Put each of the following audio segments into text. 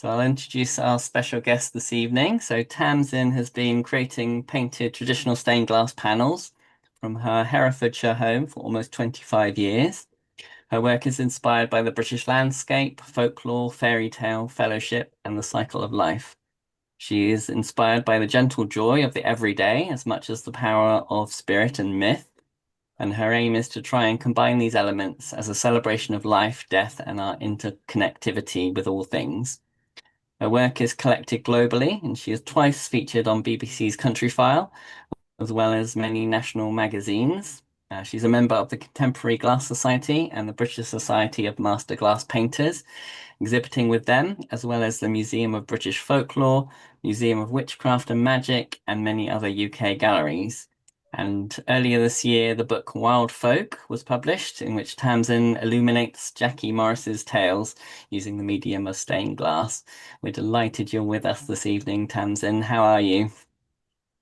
So I'll introduce our special guest this evening. So Tamsin has been creating painted traditional stained glass panels from her Herefordshire home for almost 25 years. Her work is inspired by the British landscape, folklore, fairy tale, fellowship, and the cycle of life. She is inspired by the gentle joy of the everyday as much as the power of spirit and myth. And her aim is to try and combine these elements as a celebration of life, death, and our interconnectivity with all things. Her work is collected globally, and she is twice featured on BBC's Countryfile, as well as many national magazines. She's a member of the Contemporary Glass Society and the British Society of Master Glass Painters, exhibiting with them, as well as the Museum of British Folklore, Museum of Witchcraft and Magic, and many other UK galleries. And earlier this year, the book Wild Folk was published, in which Tamsin illuminates Jackie Morris's tales using the medium of stained glass. We're delighted you're with us this evening, Tamsin. How are you?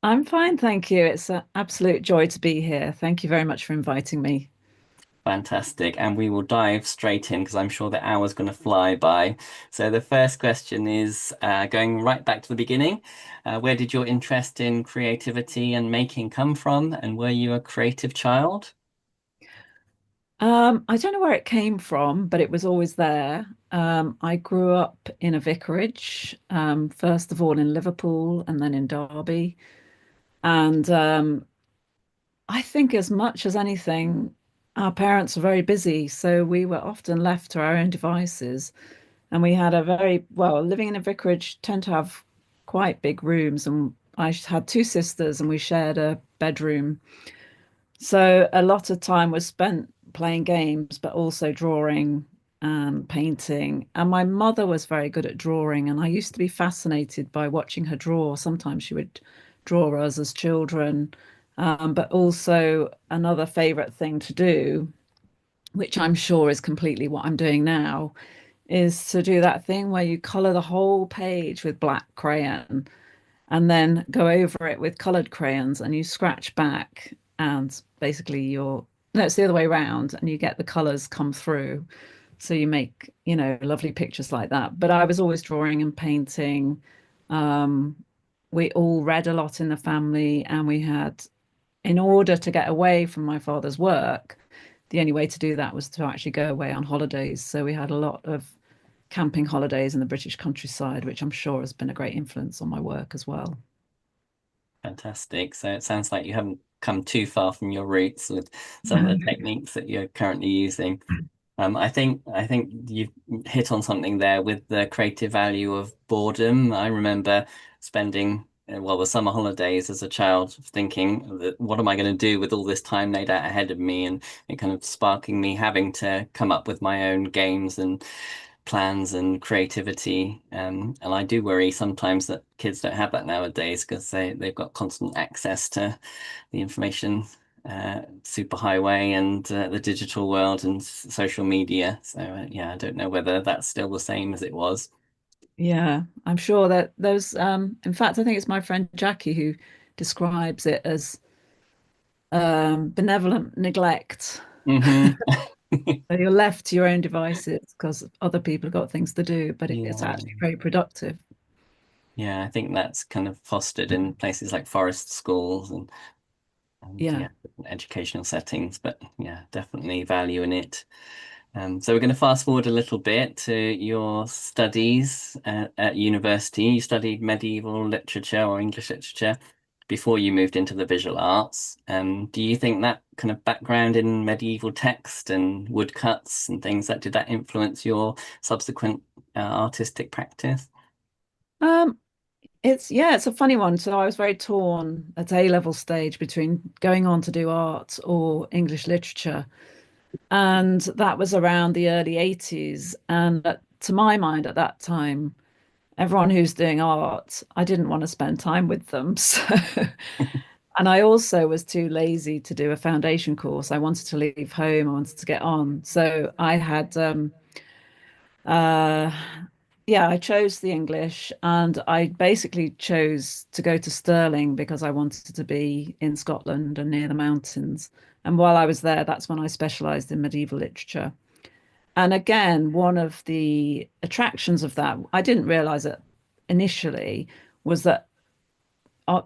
I'm fine, thank you. It's an absolute joy to be here. Thank you very much for inviting me. Fantastic. And we will dive straight in because I'm sure the hour's going to fly by. So the first question is going right back to the beginning. Where did your interest in creativity and making come from? And were you a creative child? I don't know where it came from, but it was always there. I grew up in a vicarage, first of all in Liverpool and then in Derby. And I think as much as anything, our parents were very busy, so we were often left to our own devices. And we had a very, well, living in a vicarage tend to have quite big rooms, and I had two sisters and we shared a bedroom. So a lot of time was spent playing games, but also drawing and painting. And my mother was very good at drawing, and I used to be fascinated by watching her draw. Sometimes she would draw us as children, but also another favorite thing to do, which I'm sure is completely what I'm doing now, is to do that thing where you color the whole page with black crayon and then go over it with colored crayons and you scratch back and basically you're no, it's the other way around and you get the colors come through. So you make, lovely pictures like that. But I was always drawing and painting. Um, we all read a lot in the family, and we had, in order to get away from my father's work, the only way to do that was to actually go away on holidays. So we had a lot of camping holidays in the British countryside, which I'm sure has been a great influence on my work as well. Fantastic. So it sounds like you haven't come too far from your roots with some of the techniques that you're currently using. I think you've hit on something there with the creative value of boredom. I remember spending well the summer holidays as a child, thinking that what am I going to do with all this time laid out ahead of me, and it kind of sparking me having to come up with my own games and plans and creativity. And I do worry sometimes that kids don't have that nowadays because they've got constant access to the information superhighway and the digital world and social media. So yeah, I don't know whether that's still the same as it was. Yeah, I'm sure that those, in fact, I think it's my friend Jackie who describes it as benevolent neglect. Hmm. So you're left to your own devices because other people have got things to do, but it's Yeah, actually very productive. yeah, I think that's kind of fostered in places like forest schools and Yeah. yeah, educational settings. But yeah, definitely value in it. So we're going to fast forward a little bit to your studies at university. You studied medieval literature or English literature before you moved into the visual arts. Do you think that kind of background in medieval text and woodcuts and things did that influence your subsequent artistic practice? Um, it's a funny one. So I was very torn at A-level stage between going on to do art or English literature. And that was around the early 80s. And to my mind at that time, everyone who's doing art, I didn't want to spend time with them. So, and I also was too lazy to do a foundation course. I wanted to leave home. I wanted to get on. So I had, uh, yeah, I chose the English and I basically chose to go to Stirling because I wanted to be in Scotland and near the mountains. And while I was there, that's when I specialized in medieval literature. And again, one of the attractions of that, I didn't realize it initially, was that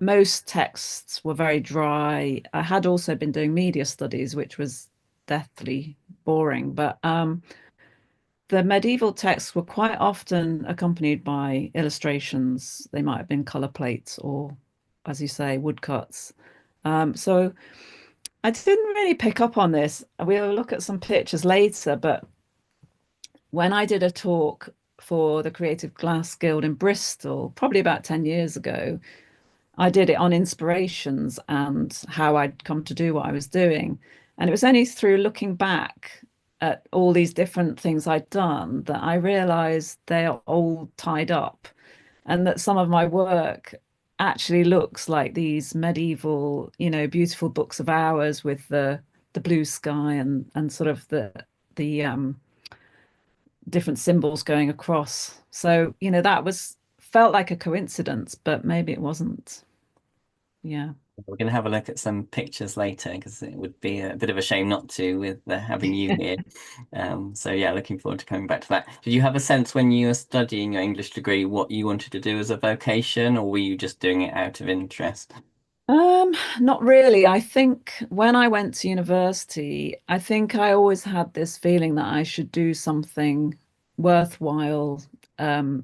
most texts were very dry. I had also been doing media studies, which was deathly boring, but the medieval texts were quite often accompanied by illustrations. They might have been color plates or, as you say, woodcuts. So I didn't really pick up on this. We'll look at some pictures later, but when I did a talk for the Creative Glass Guild in Bristol, probably about 10 years ago, I did it on inspirations and how I'd come to do what I was doing. And it was only through looking back at all these different things I'd done that I realized they are all tied up and that some of my work actually looks like these medieval, beautiful books of hours with the blue sky and sort of the different symbols going across. So, that was felt like a coincidence, but maybe it wasn't. Yeah. We're going to have a look at some pictures later because it would be a bit of a shame not to with having you here. So yeah, looking forward to coming back to that. Did you have a sense when you were studying your English degree what you wanted to do as a vocation, or were you just doing it out of interest? Not really. I think when I went to university, I think I always had this feeling that I should do something worthwhile,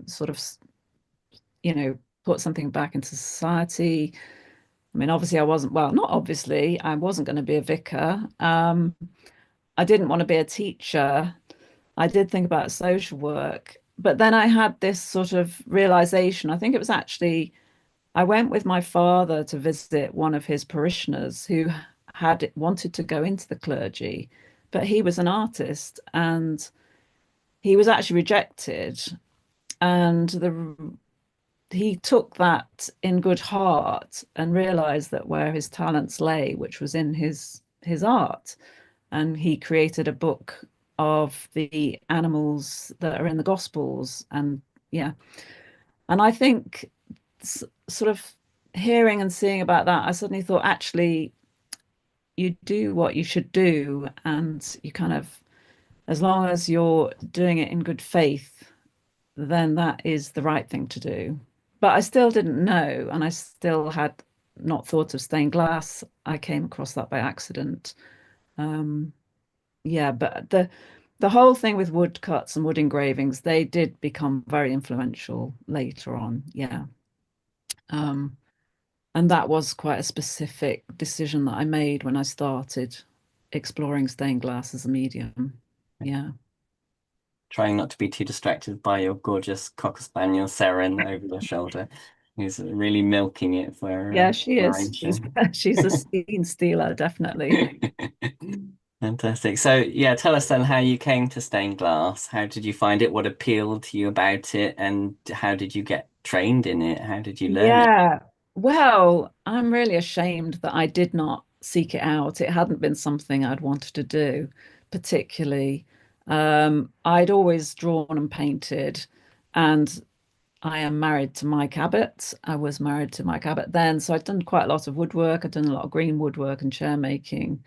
sort of, put something back into society. I mean, obviously, I wasn't, well, not obviously, I wasn't going to be a vicar. I didn't want to be a teacher. I did think about social work, but then I had this sort of realization. I think it was actually, I went with my father to visit one of his parishioners who had wanted to go into the clergy, but he was an artist and he was actually rejected. And he took that in good heart and realized that where his talents lay, which was in his art, and he created a book of the animals that are in the Gospels, and yeah, and I think sort of hearing and seeing about that, I suddenly thought, actually, you do what you should do, and you kind of, as long as you're doing it in good faith, then that is the right thing to do. But I still didn't know, and I still had not thought of stained glass. I came across that by accident. Um, yeah, but the whole thing with woodcuts and wood engravings, they did become very influential later on. Yeah. Um, and that was quite a specific decision that I made when I started exploring stained glass as a medium. Yeah. Trying not to be too distracted by your gorgeous Cocker Spaniel Seren over your shoulder, who's really milking it Yeah, she for is. She's ancient. she's a scene stealer, definitely. Fantastic. So, yeah, tell us then how you came to stained glass. How did you find it? What appealed to you about it? And how did you get trained in it? How did you learn it? Yeah. Well, I'm really ashamed that I did not seek it out. It hadn't been something I'd wanted to do, particularly. I'd always drawn and painted, and I am married to Mike Abbott. I was married to Mike Abbott then, so I'd done quite a lot of woodwork. I'd done a lot of green woodwork and chair making.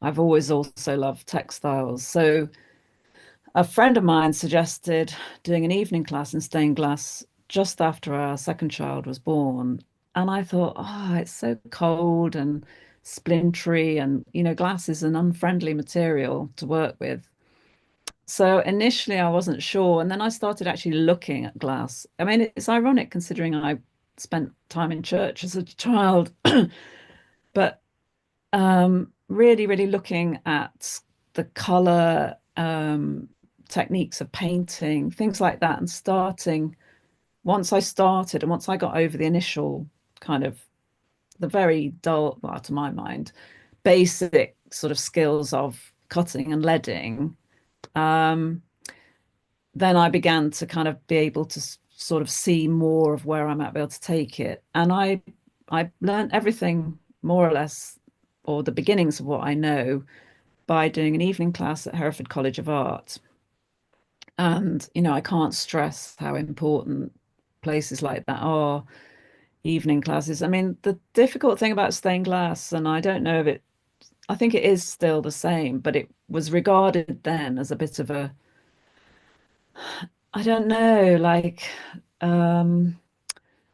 I've always also loved textiles. So a friend of mine suggested doing an evening class in stained glass just after our second child was born. And I thought, oh, it's so cold and splintery, and glass is an unfriendly material to work with. So initially I wasn't sure, and then I started actually looking at glass. I mean, it's ironic considering I spent time in church as a child, but really, really looking at the color, techniques of painting, things like that, and starting once I started and once I got over the initial kind of the very dull, well, to my mind, basic sort of skills of cutting and leading, um, then I began to kind of be able to sort of see more of where I might be able to take it. And I learned everything more or less, or the beginnings of what I know by doing an evening class at Hereford College of Art. And, I can't stress how important places like that are, evening classes. I mean, the difficult thing about stained glass, and I don't know if I think it is still the same, but it was regarded then as a bit of a I don't know, like um,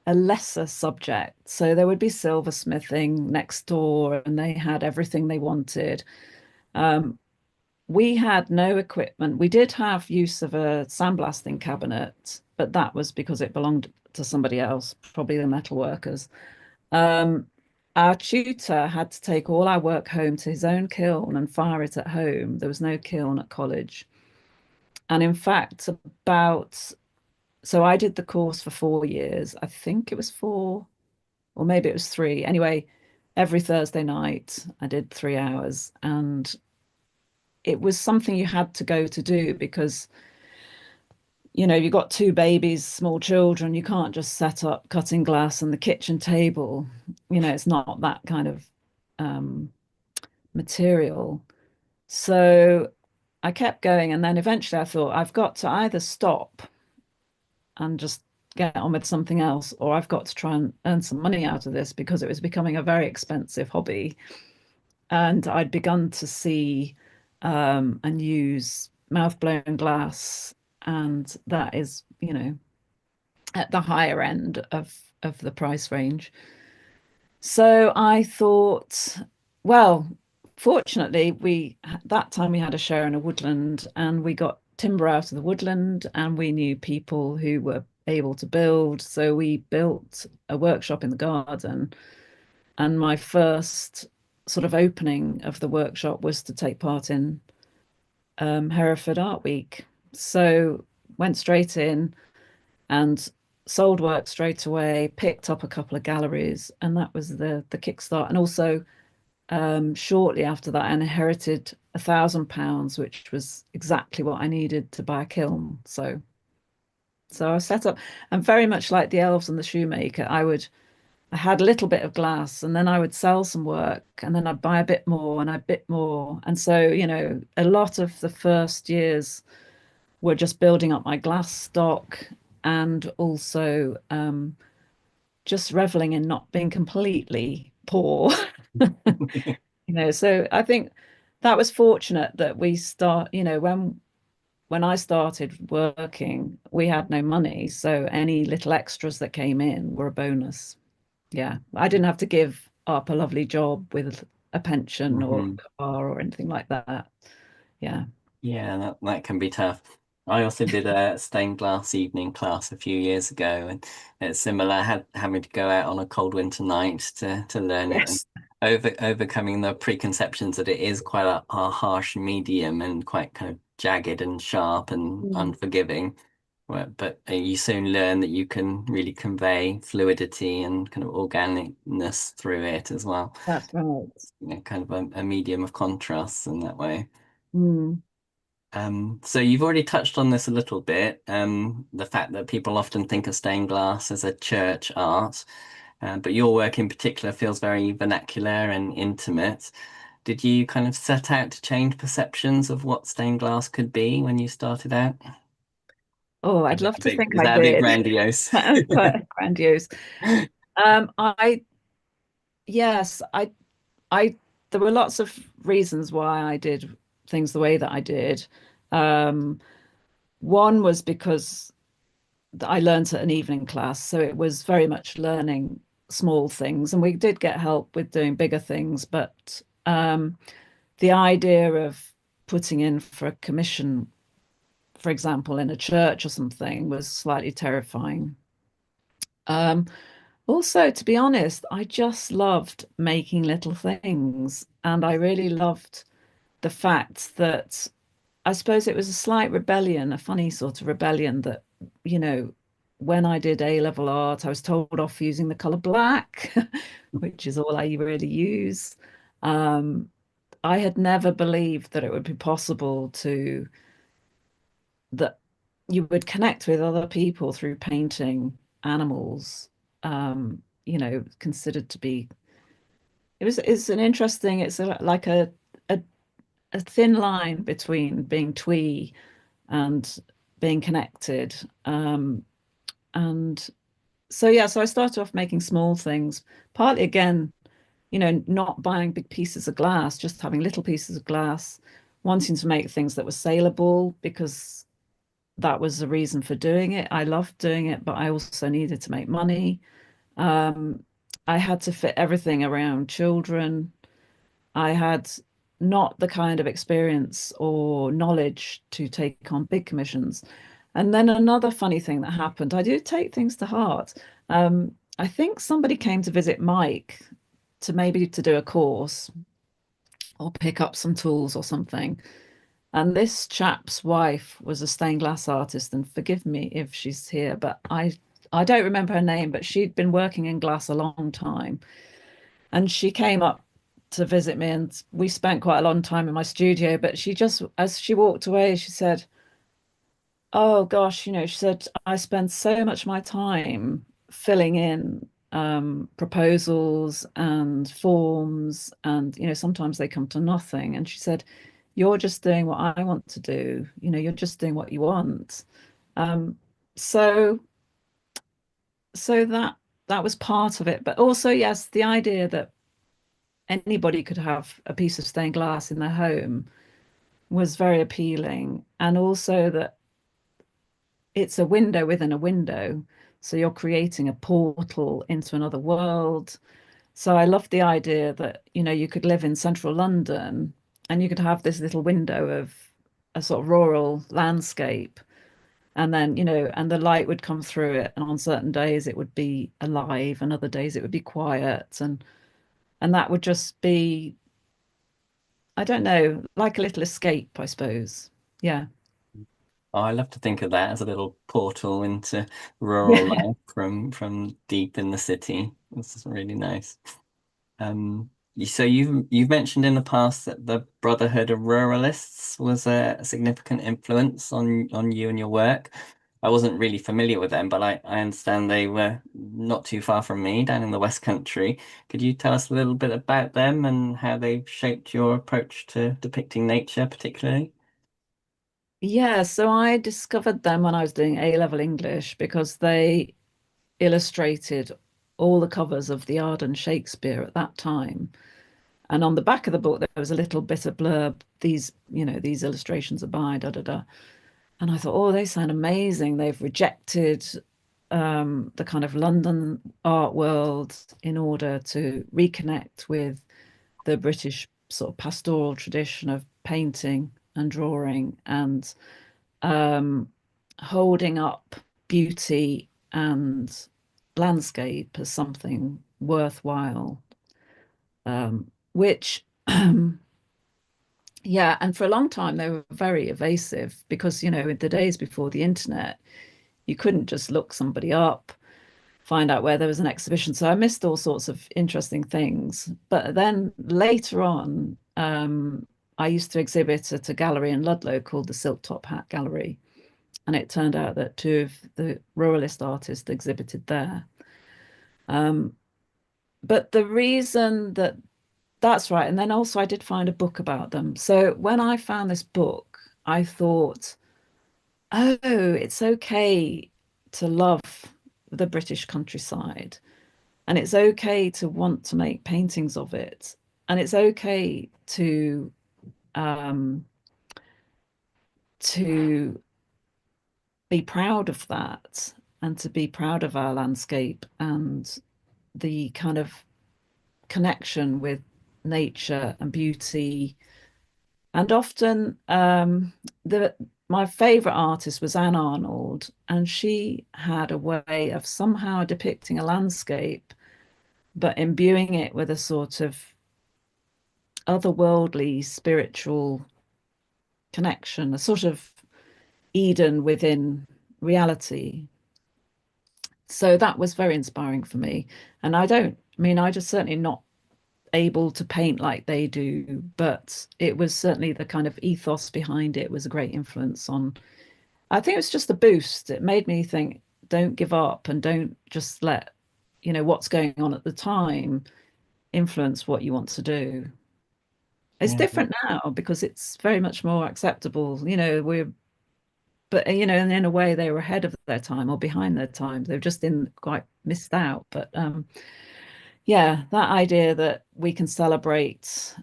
a lesser subject. So there would be silversmithing next door, and they had everything they wanted. Um, we had no equipment. We did have use of a sandblasting cabinet, but that was because it belonged to somebody else, probably the metal workers. Um, our tutor had to take all our work home to his own kiln and fire it at home. There was no kiln at college. And in fact, so I did the course for 4 years. I think it was four, or maybe it was three. Anyway, every Thursday night I did 3 hours, and it was something you had to go to do because you've got two babies, small children. You can't just set up cutting glass on the kitchen table. It's not that kind of um, material. So I kept going, and then eventually I thought I've got to either stop and just get on with something else, or I've got to try and earn some money out of this because it was becoming a very expensive hobby. And I'd begun to see and use mouth-blown glass, and that is, at the higher end of the price range. So I thought, well, fortunately, we that time we had a share in a woodland, and we got timber out of the woodland, and we knew people who were able to build. So we built a workshop in the garden, and my first sort of opening of the workshop was to take part in Hereford Art Week. So went straight in and sold work straight away, picked up a couple of galleries, and that was the kickstart. And also, shortly after that, I inherited £1,000, which was exactly what I needed to buy a kiln. So I set up, and very much like the elves and the shoemaker, I had a little bit of glass, and then I would sell some work, and then I'd buy a bit more and a bit more. And so, a lot of the first years were just building up my glass stock, and also just reveling in not being completely poor. So I think that was fortunate that we start, when I started working, we had no money, so any little extras that came in were a bonus. Yeah, I didn't have to give up a lovely job with a pension or Hmm. a car or anything like that. Yeah. Yeah, that can be tough. I also did a stained glass evening class a few years ago, and it's similar, having to go out on a cold winter night to learn it, and Yes. overcoming the preconceptions that it is quite a harsh medium and quite kind of jagged and sharp and Mm, unforgiving. But you soon learn that you can really convey fluidity and kind of organicness through it as well. that's right. Kind of a medium of contrast in that way. Mm. So you've already touched on this a little bit, the fact that people often think of stained glass as a church art, but your work in particular feels very vernacular and intimate. Did you kind of set out to change perceptions of what stained glass could be when you started out? Oh, I'd love to think Is I that a bit did. grandiose? That was quite grandiose. I yes, I there were lots of reasons why I did things the way that I did. Um, One was because I learned at an evening class, so it was very much learning small things, and we did get help with doing bigger things, but the idea of putting in for a commission, for example, in a church or something, was slightly terrifying. Um, Also, to be honest, I just loved making little things, and I really loved the fact that I suppose it was a slight rebellion, a funny sort of rebellion that, you know, when I did A-level art, I was told off for using the color black, which is all I really use. Um, I had never believed that it would be possible that you would connect with other people through painting animals, considered to be it's an interesting, like a a thin line between being twee and being connected. And so yeah, so I started off making small things, partly again, not buying big pieces of glass, just having little pieces of glass, wanting to make things that were saleable because that was the reason for doing it. I loved doing it, but I also needed to make money. Um, I had to fit everything around children. I had not the kind of experience or knowledge to take on big commissions. And then another funny thing that happened, I do take things to heart. I think somebody came to visit Mike to maybe to do a course or pick up some tools or something. And this chap's wife was a stained glass artist, and forgive me if she's here, but I don't remember her name, but she'd been working in glass a long time. And she came up to visit me, and we spent quite a long time in my studio. But she just, as she walked away, she said, "Oh gosh, she said, I spend so much of my time filling in proposals and forms, and sometimes they come to nothing." And she said, "You're just doing what I want to do. You're just doing what you want." Um, so so that was part of it. But also, yes, the idea that anybody could have a piece of stained glass in their home was very appealing. And also that it's a window within a window. So you're creating a portal into another world. So I loved the idea that, you could live in central London and you could have this little window of a sort of rural landscape. And then, and the light would come through it. And on certain days it would be alive and other days it would be quiet. And that would just be, I don't know, like a little escape, I suppose. Yeah. Oh, I love to think of that as a little portal into rural Yeah. life from deep in the city. This is really nice. So you've mentioned in the past that the Brotherhood of Ruralists was a significant influence on you and your work. I wasn't really familiar with them, but I understand they were not too far from me down in the West Country. Could you tell us a little bit about them and how they've shaped your approach to depicting nature, particularly? Yeah, so I discovered them when I was doing A-level English because they illustrated all the covers of the Arden Shakespeare at that time. And on the back of the book, there was a little bit of blurb, these illustrations are by da da da. And I thought, oh, they sound amazing. They've rejected the kind of London art world in order to reconnect with the British sort of pastoral tradition of painting and drawing and um, holding up beauty and landscape as something worthwhile, which, yeah, and for a long time they were very evasive because, in the days before the internet, you couldn't just look somebody up, find out where there was an exhibition. So I missed all sorts of interesting things. But then later on, I used to exhibit at a gallery in Ludlow called the Silk Top Hat Gallery. And it turned out that two of the ruralist artists exhibited there. Um, but the reason that that's right, and then also I did find a book about them. So when I found this book, I thought, oh, it's okay to love the British countryside, and it's okay to want to make paintings of it, and it's okay um, to be proud of that and to be proud of our landscape and the kind of connection with nature and beauty. And often, the my favorite artist was Anne Arnold, and she had a way of somehow depicting a landscape, but imbuing it with a sort of otherworldly spiritual connection, a sort of Eden within reality. So that was very inspiring for me. And I just certainly not able to paint like they do, but it was certainly the kind of ethos behind it was a great influence on. I think it was just a boost. It made me think, don't give up and don't just let, what's going on at the time influence what you want to do. It's Yeah. different now because it's very much more acceptable. But and in a way they were ahead of their time or behind their time. They've just been quite missed out. But yeah, that idea that we can celebrate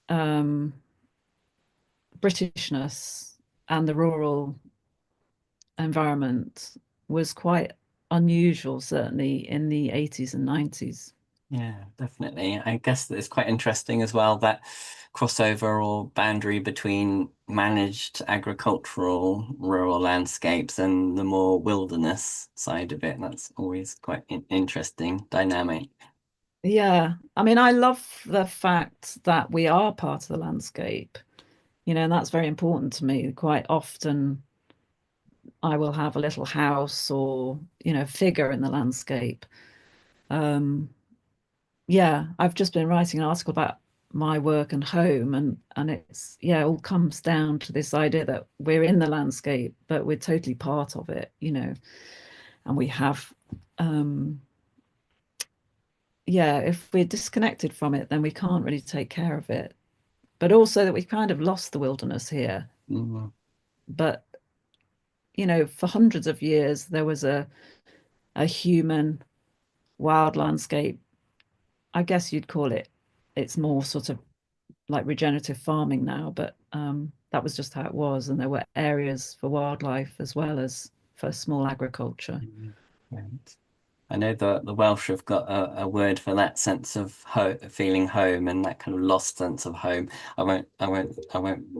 um, Britishness and the rural environment was quite unusual, certainly in the 80s and 90s. Yeah, definitely. I guess that it's quite interesting as well that crossover or boundary between managed agricultural rural landscapes and the more wilderness side of it. That's always quite interesting dynamic. Yeah, I mean, I love the fact that we are part of the landscape, and that's very important to me. Quite often, I will have a little house or, figure in the landscape. Um, yeah, I've just been writing an article about my work and home, and it's, yeah, it all comes down to this idea that we're in the landscape, but we're totally part of it, and we have, um, yeah, if we're disconnected from it, then we can't really take care of it. But also that we've kind of lost the wilderness here. Mm, But, for hundreds of years, there was a human wild landscape. I guess you'd call it, it's more sort of like regenerative farming now, but that was just how it was. And there were areas for wildlife as well as for small agriculture. mm, right. I know the Welsh have got a word for that sense of ho feeling home and that kind of lost sense of home. I won't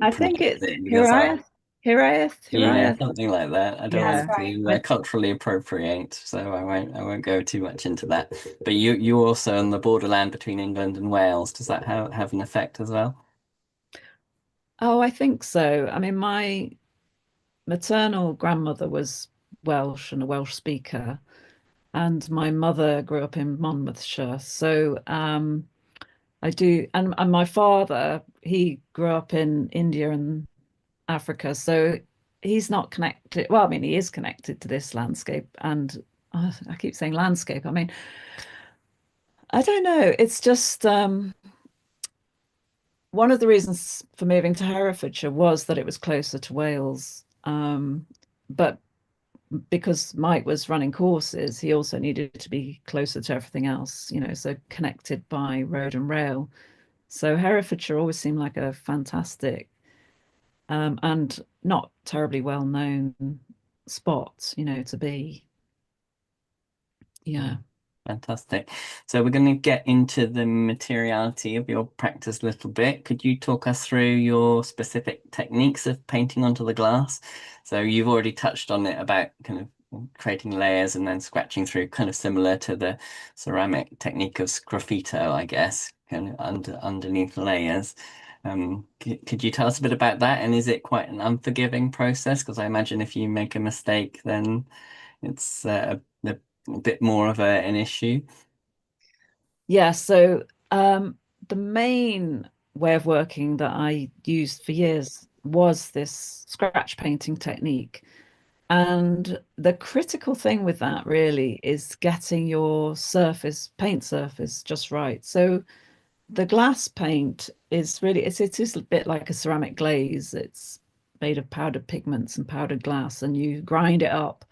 I think pronounce it's it because I Hiraeth, Hiraeth, yeah, Hiraeth. something like that. I don't Yeah. want to I, culturally appropriate, so I won't go too much into that. But you also on the borderland between England and Wales. Does that have an effect as well? oh, I think so. I mean, my maternal grandmother was Welsh and a Welsh speaker, and my mother grew up in Monmouthshire. So I do, and my father, he grew up in India and Africa. So he's not connected. Well, I mean, he is connected to this landscape. And I keep saying landscape. I mean, I don't know. It's just one of the reasons for moving to Herefordshire was that it was closer to Wales. But because Mike was running courses, he also needed to be closer to everything else, so connected by road and rail. So Herefordshire always seemed like a fantastic and not terribly well known spot, to be. Yeah, Yeah. fantastic. So we're going to get into the materiality of your practice a little bit. Could you talk us through your specific techniques of painting onto the glass? So you've already touched on it about kind of creating layers and then scratching through, kind of similar to the ceramic technique of sgraffito, I guess, kind of underneath layers. Could you tell us a bit about that? And is it quite an unforgiving process? Because I imagine if you make a mistake, then it's a bit more of an issue. Yeah. So the main way of working that I used for years was this scratch painting technique. And the critical thing with that really is getting your paint surface just right. So the glass paint is really, it is a bit like a ceramic glaze. It's made of powdered pigments and powdered glass, and you grind it up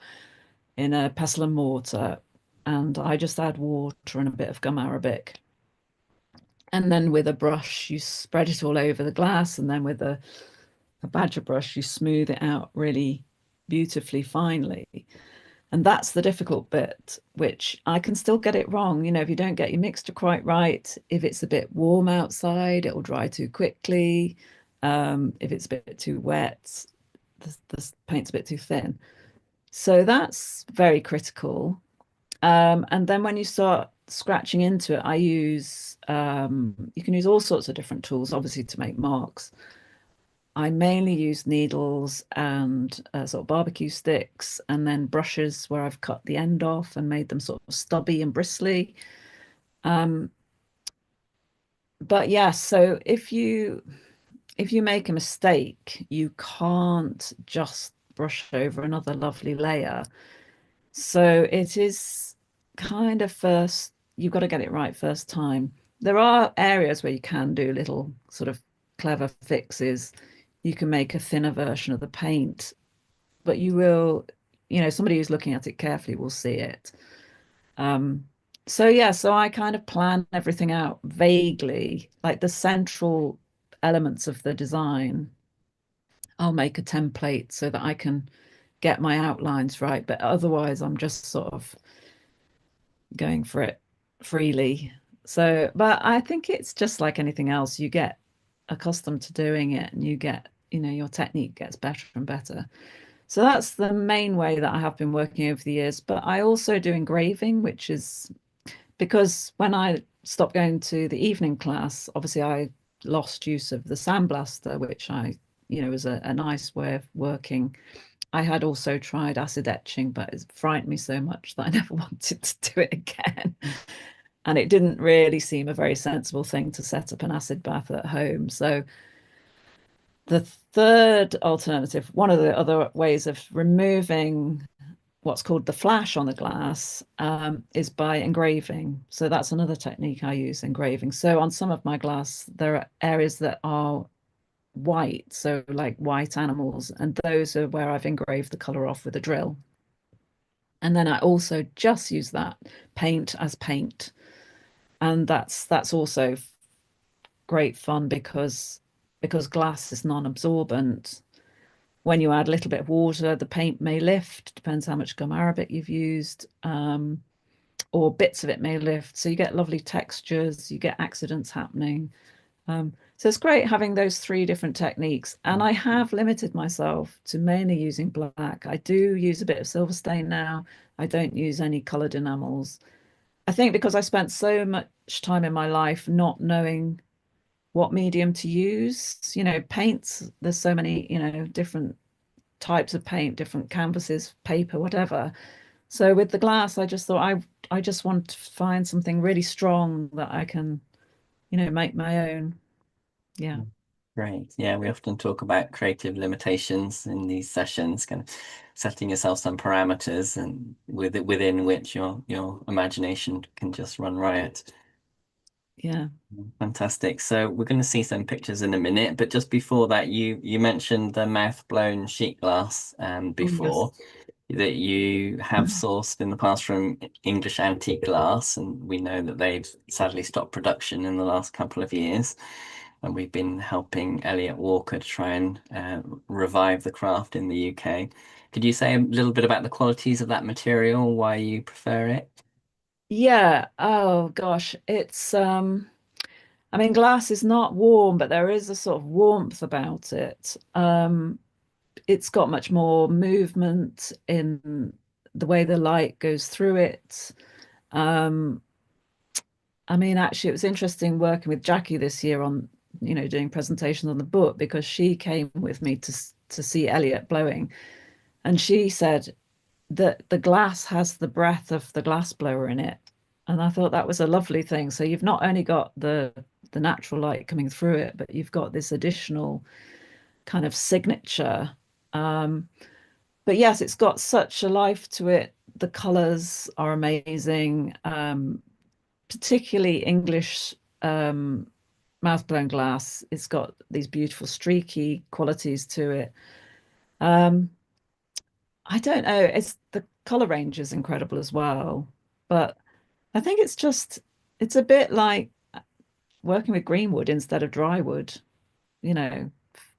in a pestle and mortar. And I just add water and a bit of gum arabic. And then with a brush, you spread it all over the glass. And then with a badger brush, you smooth it out really beautifully finely. And that's the difficult bit, which I can still get it wrong. If you don't get your mixture quite right, if it's a bit warm outside, it will dry too quickly. If it's a bit too wet, the paint's a bit too thin. So that's very critical. And then when you start scratching into it, you can use all sorts of different tools, obviously, to make marks. I mainly use needles and sort of barbecue sticks, and then brushes where I've cut the end off and made them sort of stubby and bristly. Um, but yeah, so if you make a mistake, you can't just brush over another lovely layer. So it is kind of first, you've got to get it right first time. There are areas where you can do little sort of clever fixes. You can make a thinner version of the paint, but somebody who's looking at it carefully will see it. Um, so yeah, so I kind of plan everything out vaguely, like the central elements of the design. I'll make a template so that I can get my outlines right, but otherwise I'm just sort of going for it freely. So, but I think it's just like anything else. You get accustomed to doing it and you get, your technique gets better and better. So that's the main way that I have been working over the years. But I also do engraving, which is because when I stopped going to the evening class, obviously I lost use of the sandblaster, which was a nice way of working. I had also tried acid etching, but it frightened me so much that I never wanted to do it again. And it didn't really seem a very sensible thing to set up an acid bath at home. So the third alternative, one of the other ways of removing what's called the flash on the glass, is by engraving. So that's another technique I use, engraving. So on some of my glass, there are areas that are white, so like white animals, and those are where I've engraved the color off with a drill. And then I also just use that paint as paint. And that's also great fun because glass is non-absorbent. When you add a little bit of water, the paint may lift, depends how much gum arabic you've used, or bits of it may lift. So you get lovely textures, you get accidents happening. So it's great having those three different techniques. And I have limited myself to mainly using black. I do use a bit of silver stain now. I don't use any colored enamels. I think because I spent so much time in my life not knowing what medium to use. Paints, there's so many, different types of paint, different canvases, paper, whatever. So with the glass, I just thought I just want to find something really strong that I can, make my own. Yeah. Great. Yeah, we often talk about creative limitations in these sessions, kind of setting yourself some parameters and within which your imagination can just run riot. Yeah. Fantastic. So we're going to see some pictures in a minute, but just before that, you mentioned the mouth blown sheet glass Oh, before yes. that you have sourced in the past from English antique glass, and we know that they've sadly stopped production in the last couple of years. And we've been helping Elliot Walker to try and revive the craft in the UK. Could you say a little bit about the qualities of that material, why you prefer it? Yeah. Oh gosh. I mean, glass is not warm, but there is a sort of warmth about it. It's got much more movement in the way the light goes through it. Um, I mean, actually, it was interesting working with Jackie this year on, doing presentations on the book because she came with me to see Elliot blowing, and she said that the glass has the breath of the glass blower in it, and I thought that was a lovely thing. So you've not only got the natural light coming through it, but you've got this additional kind of signature. Um, but yes, it's got such a life to it. The colors are amazing. Particularly English mouth blown glass. It's got these beautiful streaky qualities to it. Um, I don't know. It's the color range is incredible as well, but I think it's a bit like working with green wood instead of dry wood. You know,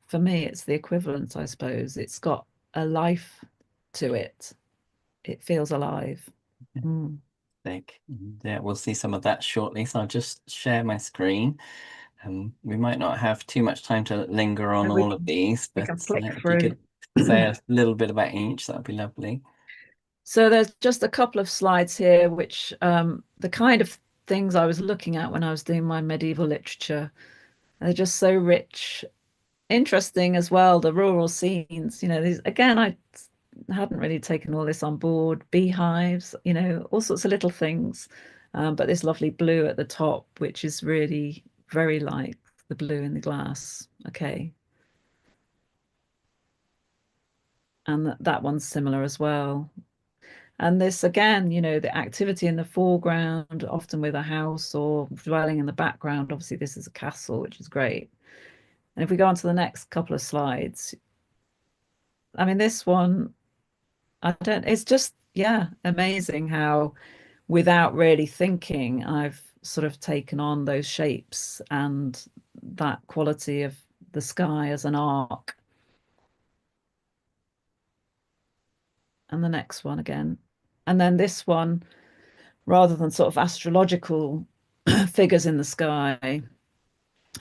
for me, it's the equivalent, I suppose. It's got a life to it. It feels alive. Mm. Like, yeah, we'll see some of that shortly. So I'll just share my screen. We might not have too much time to linger on And we all of can these, we but can flick if you through. could say a little bit about each, that would be lovely. So there's just a couple of slides here, which the kind of things I was looking at when I was doing my medieval literature. They're just so rich, interesting as well. The rural scenes, these again, I hadn't really taken all this on board. Beehives, all sorts of little things. But this lovely blue at the top, which is really very like the blue in the glass. Okay. And that one's similar as well. And this again, the activity in the foreground, often with a house or dwelling in the background. Obviously, this is a castle, which is great. And if we go on to the next couple of slides, I mean, this one, it's just, yeah, amazing how without really thinking, I've sort of taken on those shapes and that quality of the sky as an arc. and the next one again. And then this one, rather than sort of astrological figures in the sky,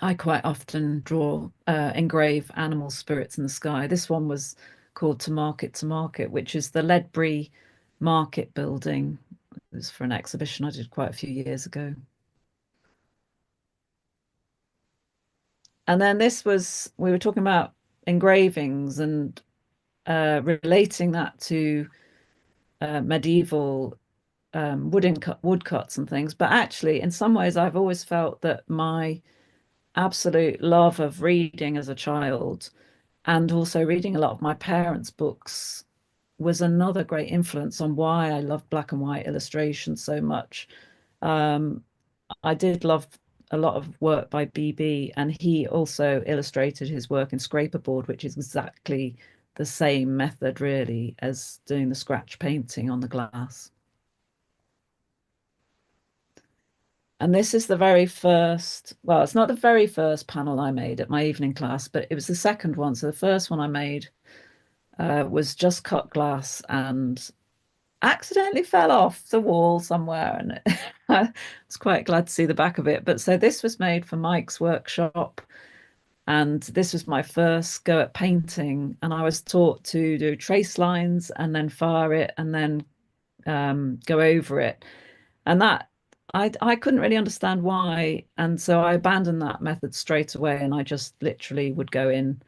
I quite often draw, engrave animal spirits in the sky. This one was called to Market, which is the Ledbury Market building. It was for an exhibition I did quite a few years ago. And then this was, we were talking about engravings and relating that to medieval woodcuts and things. But actually, in some ways, I've always felt that my absolute love of reading as a child and also reading a lot of my parents' books was another great influence on why I love black and white illustration so much. Um, I did love a lot of work by BB, and he also illustrated his work in scraperboard, which is exactly the same method, really, as doing the scratch painting on the glass. And this is the very first, well, it's not the very first panel I made at my evening class, but it was the second one. So the first one I made was just cut glass and accidentally fell off the wall somewhere. And I was quite glad to see the back of it. But so this was made for Mike's workshop. And this was my first go at painting. And I was taught to do trace lines and then fire it and then go over it. And that I couldn't really understand why. And so I abandoned that method straight away. And I just literally would go in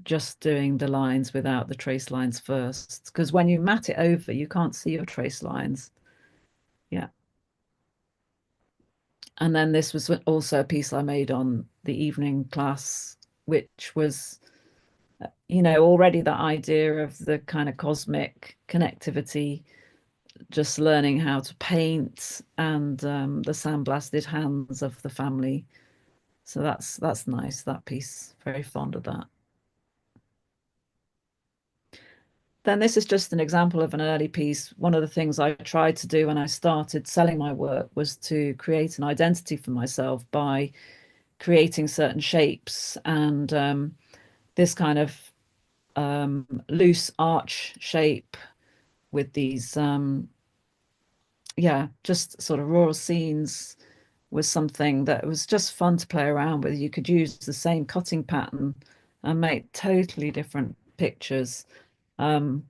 just doing the lines without the trace lines first. Because when you mat it over, you can't see your trace lines. Yeah. And then this was also a piece I made on the evening class, which was, already that idea of the kind of cosmic connectivity, just learning how to paint and the sandblasted hands of the family. So that's nice, that piece. Very fond of that. Then this is just an example of an early piece. One of the things I tried to do when I started selling my work was to create an identity for myself by creating certain shapes and this kind of loose arch shape with these just sort of rural scenes was something that was just fun to play around with. You could use the same cutting pattern and make totally different pictures. Um,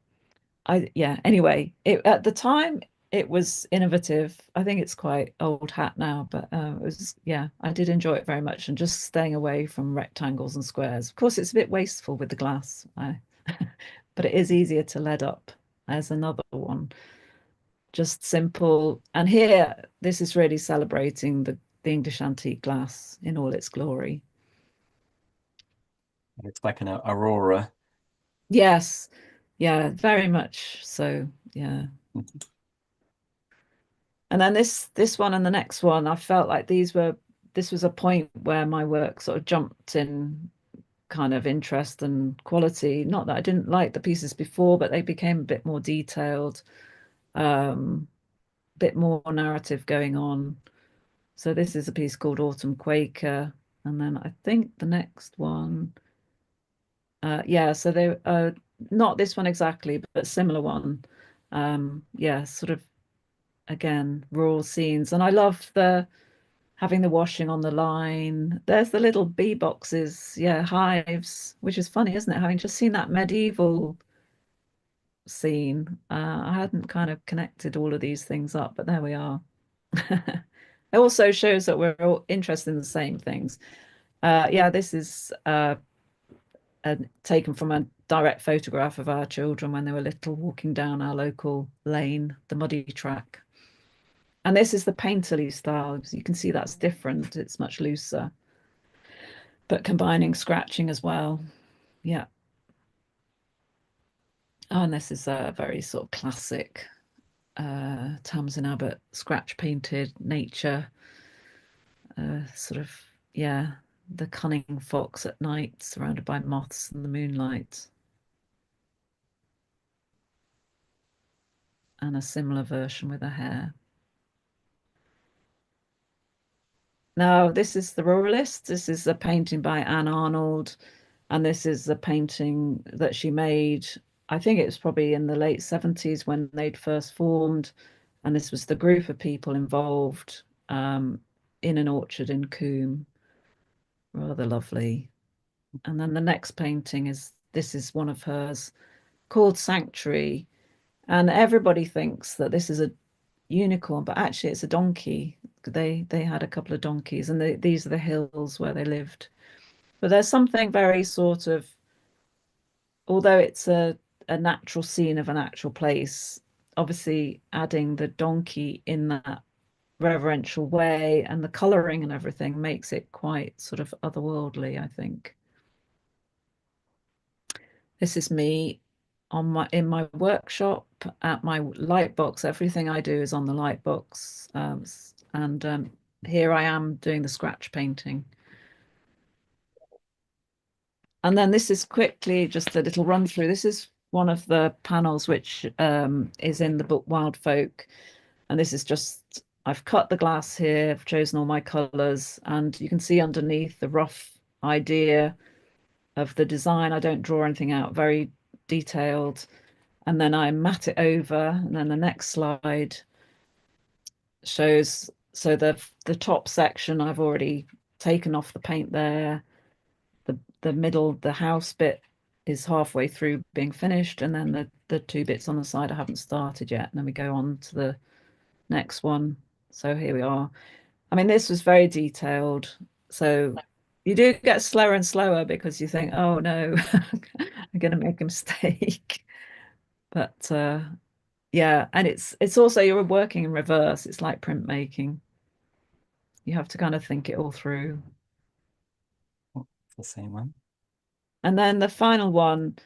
anyway, at the time it was innovative. I think it's quite old hat now, but it was, yeah, I did enjoy it very much and just staying away from rectangles and squares. Of course, it's a bit wasteful with the glass, but it is easier to lead up as another one. Just simple. And here, this is really celebrating the English antique glass in all its glory. It's like an aurora. Yes, yeah, very much so. Yeah. And then this one and the next one, I felt like this was a point where my work sort of jumped in kind of interest and quality. Not that I didn't like the pieces before, but they became a bit more detailed, bit more narrative going on. So this is a piece called Autumn Quaker. And then I think the next one, so they not this one exactly, but similar one. Sort of again, rural scenes. And I love the having the washing on the line. There's the little bee boxes, yeah, hives, which is funny, isn't it? Having just seen that medieval scene, I hadn't kind of connected all of these things up, but there we are. It also shows that we're all interested in the same things. This is taken from a direct photograph of our children when they were little, walking down our local lane, the muddy track. And this is the painterly style. You can see that's different. It's much looser, but combining scratching as well. Yeah. Oh, and this is a very sort of classic Tamsin Abbott scratch painted nature, sort of, yeah, the cunning fox at night surrounded by moths and the moonlight. And a similar version with a hare. Now, this is the Ruralist. This is a painting by Anne Arnold, and this is a painting that she made I think it was probably in the late 70s when they'd first formed, and this was the group of people involved in an orchard in Coombe. Rather lovely. And then the next painting is this is one of hers called Sanctuary. And everybody thinks that this is a unicorn, but actually it's a donkey. They had a couple of donkeys, and these are the hills where they lived. But there's something very sort of, although it's a natural scene of an actual place, obviously adding the donkey in that reverential way and the colouring and everything makes it quite sort of otherworldly, I think. This is me on my in my workshop at my light box. Everything I do is on the light box. And here I am doing the scratch painting. And then this is quickly just a little run through. This is one of the panels which is in the book Wild Folk. And this is just, I've cut the glass here, I've chosen all my colours, and you can see underneath the rough idea of the design. I don't draw anything out, very detailed. And then I mat it over, and then the next slide shows, so the top section I've already taken off the paint there. The middle, the house bit is halfway through being finished, and then the two bits on the side I haven't started yet. And then we go on to the next one. So here we are. I mean, this was very detailed. So you do get slower and slower because you think, oh no, I'm going to make a mistake. But yeah, and it's also you're working in reverse. It's like printmaking. You have to kind of think it all through. It's the same one. And then the final one,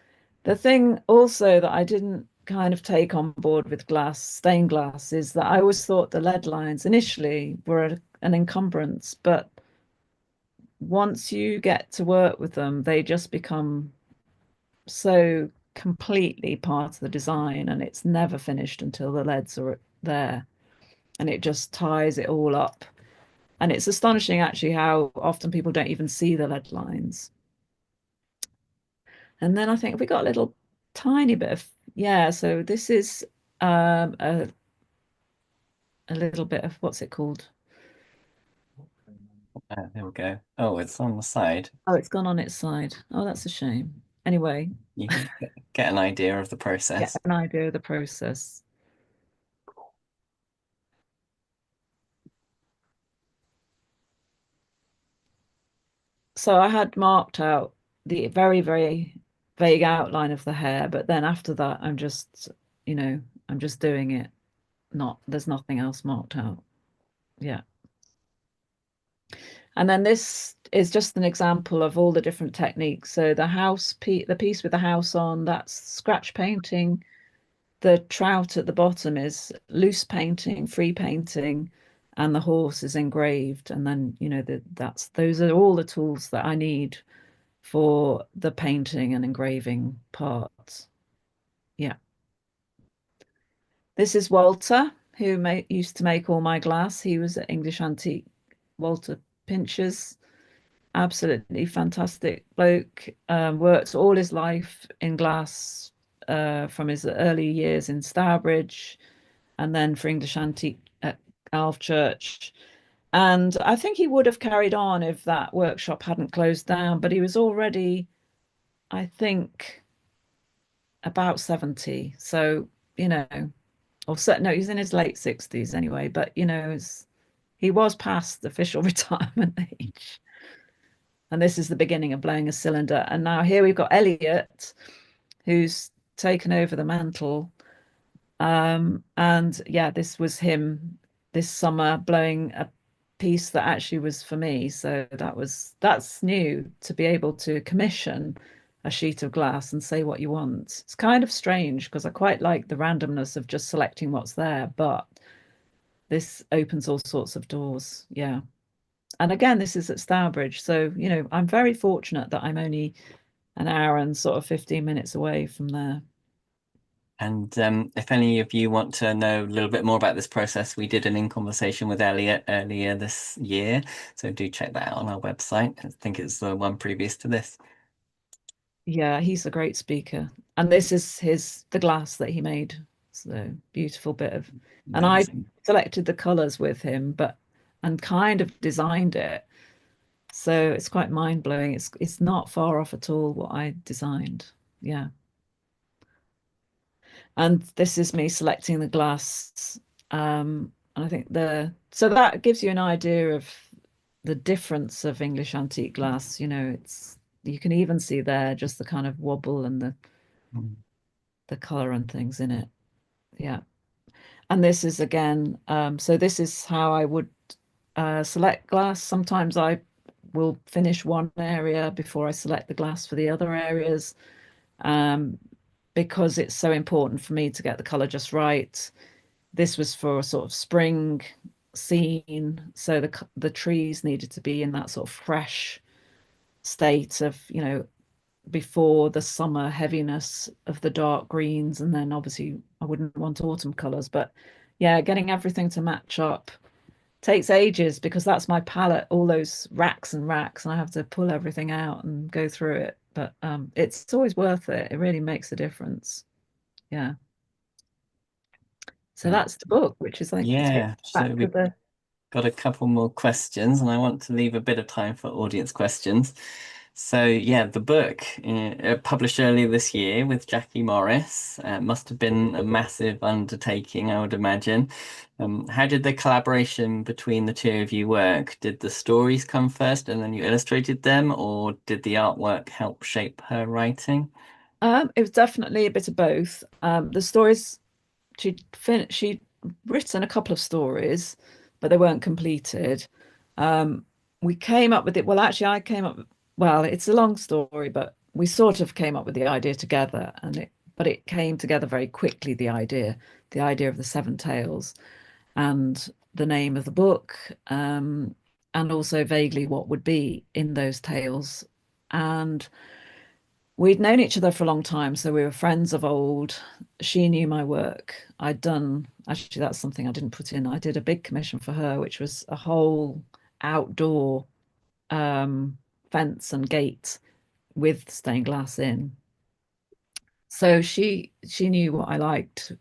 the thing also that I didn't kind of take on board with glass, stained glass, is that I always thought the lead lines initially were an encumbrance, but once you get to work with them, they just become so completely part of the design, and it's never finished until the leads are there, and it just ties it all up. And it's astonishing actually how often people don't even see the lead lines. And then I think we got a little tiny bit of, yeah, so this is um, a, a little bit of, what's it called? There we go. Oh, it's on the side. Oh, it's gone on its side. Oh, that's a shame. Anyway, You can get an idea of the get process. an idea of the process. So I had marked out the very, very vague outline of the hair, but then after that, you know, I'm just doing it. Not, there's nothing else marked out. Yeah. And then this is just an example of all the different techniques. So the piece with the house on, that's scratch painting. The trout at the bottom is loose painting, free painting, and the horse is engraved. And then, you know, those are all the tools that I need for the painting and engraving parts. Yeah. This is Walter, who used to make all my glass. He was at English Antique Walter Pinchers. Absolutely fantastic bloke. Worked all his life in glass from his early years in Stourbridge and then for English Antique at Alvechurch. And I think he would have carried on if that workshop hadn't closed down, but he was already, I think, about 70. So, you know, or no, he's in his late 60s anyway, but, you know, he was past official retirement age. And this is the beginning of blowing a cylinder. And now here we've got Elliot, who's taken over the mantle. And yeah, this was him this summer blowing a piece that actually was for me. So that's new to be able to commission a sheet of glass and say what you want. It's kind of strange because I quite like the randomness of just selecting what's there, but this opens all sorts of doors. Yeah. And again, this is at Stourbridge. So, you know, I'm very fortunate that I'm only an hour and sort of 15 minutes away from there. And if any of you want to know a little bit more about this process, we did an in conversation with Elliot earlier this year. So do check that out on our website. I think it's the one previous to this. Yeah, he's a great speaker. And this is the glass that he made. So beautiful bit of, and I Amazing. selected the colors with him, but and kind of designed it. So it's quite mind blowing. It's not far off at all what I designed. Yeah. And this is me selecting the glass. And I think so that gives you an idea of the difference of English antique glass. It's you can even see there just the kind of wobble and Mm. the color and things in it. Yeah. And this is again, so this is how I would select glass. Sometimes I will finish one area before I select the glass for the other areas, um, because it's so important for me to get the color just right. This was for a sort of spring scene, so the trees needed to be in that sort of fresh state of, before the summer heaviness of the dark greens, and then obviously I wouldn't want autumn colors. But yeah, getting everything to match up takes ages because that's my palette, all those racks and racks, and I have to pull everything out and go through it. But it's always worth it. It really makes a difference. Yeah. So Great. that's the book, which is like take Yeah, so back to we the got a couple more questions, and I want to leave a bit of time for audience questions. So, yeah, the book published earlier this year with Jackie Morris must have been a massive undertaking, I would imagine. How did the collaboration between the two of you work? Did the stories come first and then you illustrated them, or did the artwork help shape her writing? it was definitely a bit of both. The stories she'd written a couple of stories, but they weren't completed. Um, we came up with it. Well, actually, I came up. Well, it's a long story, but we sort of came up with the idea together, but it came together very quickly. The idea of the seven tales, and the name of the book, and also vaguely what would be in those tales. And we'd known each other for a long time, so we were friends of old. She knew my work. Actually, that's something I didn't put in. I did a big commission for her, which was a whole outdoor um, fence and gate with stained glass in. So she knew what I liked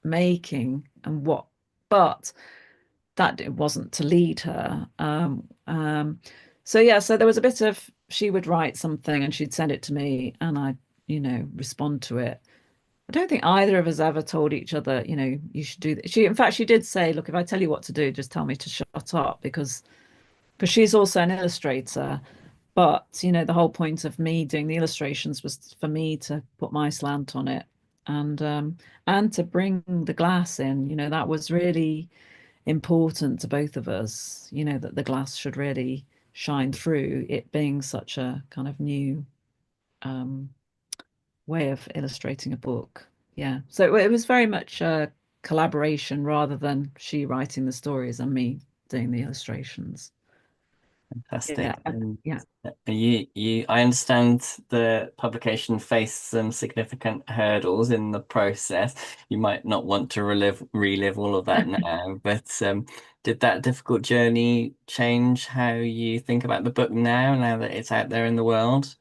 making and what, but that it wasn't to lead her. So yeah, so there was a bit of she would write something and she'd send it to me and I'd, respond to it. I don't think either of us ever told each other, you should do that. In fact, she did say, look, if I tell you what to do, just tell me to shut up because she's also an illustrator. But, the whole point of me doing the illustrations was for me to put my slant on it and to bring the glass in, that was really important to both of us, that the glass should really shine through, it being such a kind of new um, way of illustrating a book. Yeah. So it was very much a collaboration rather than she writing the stories and me doing the illustrations. Yeah. Fantastic. And Yeah. I understand the publication faced some significant hurdles in the process. You might not want to relive all of that now, but did that difficult journey change how you think about the book now that it's out there in the world?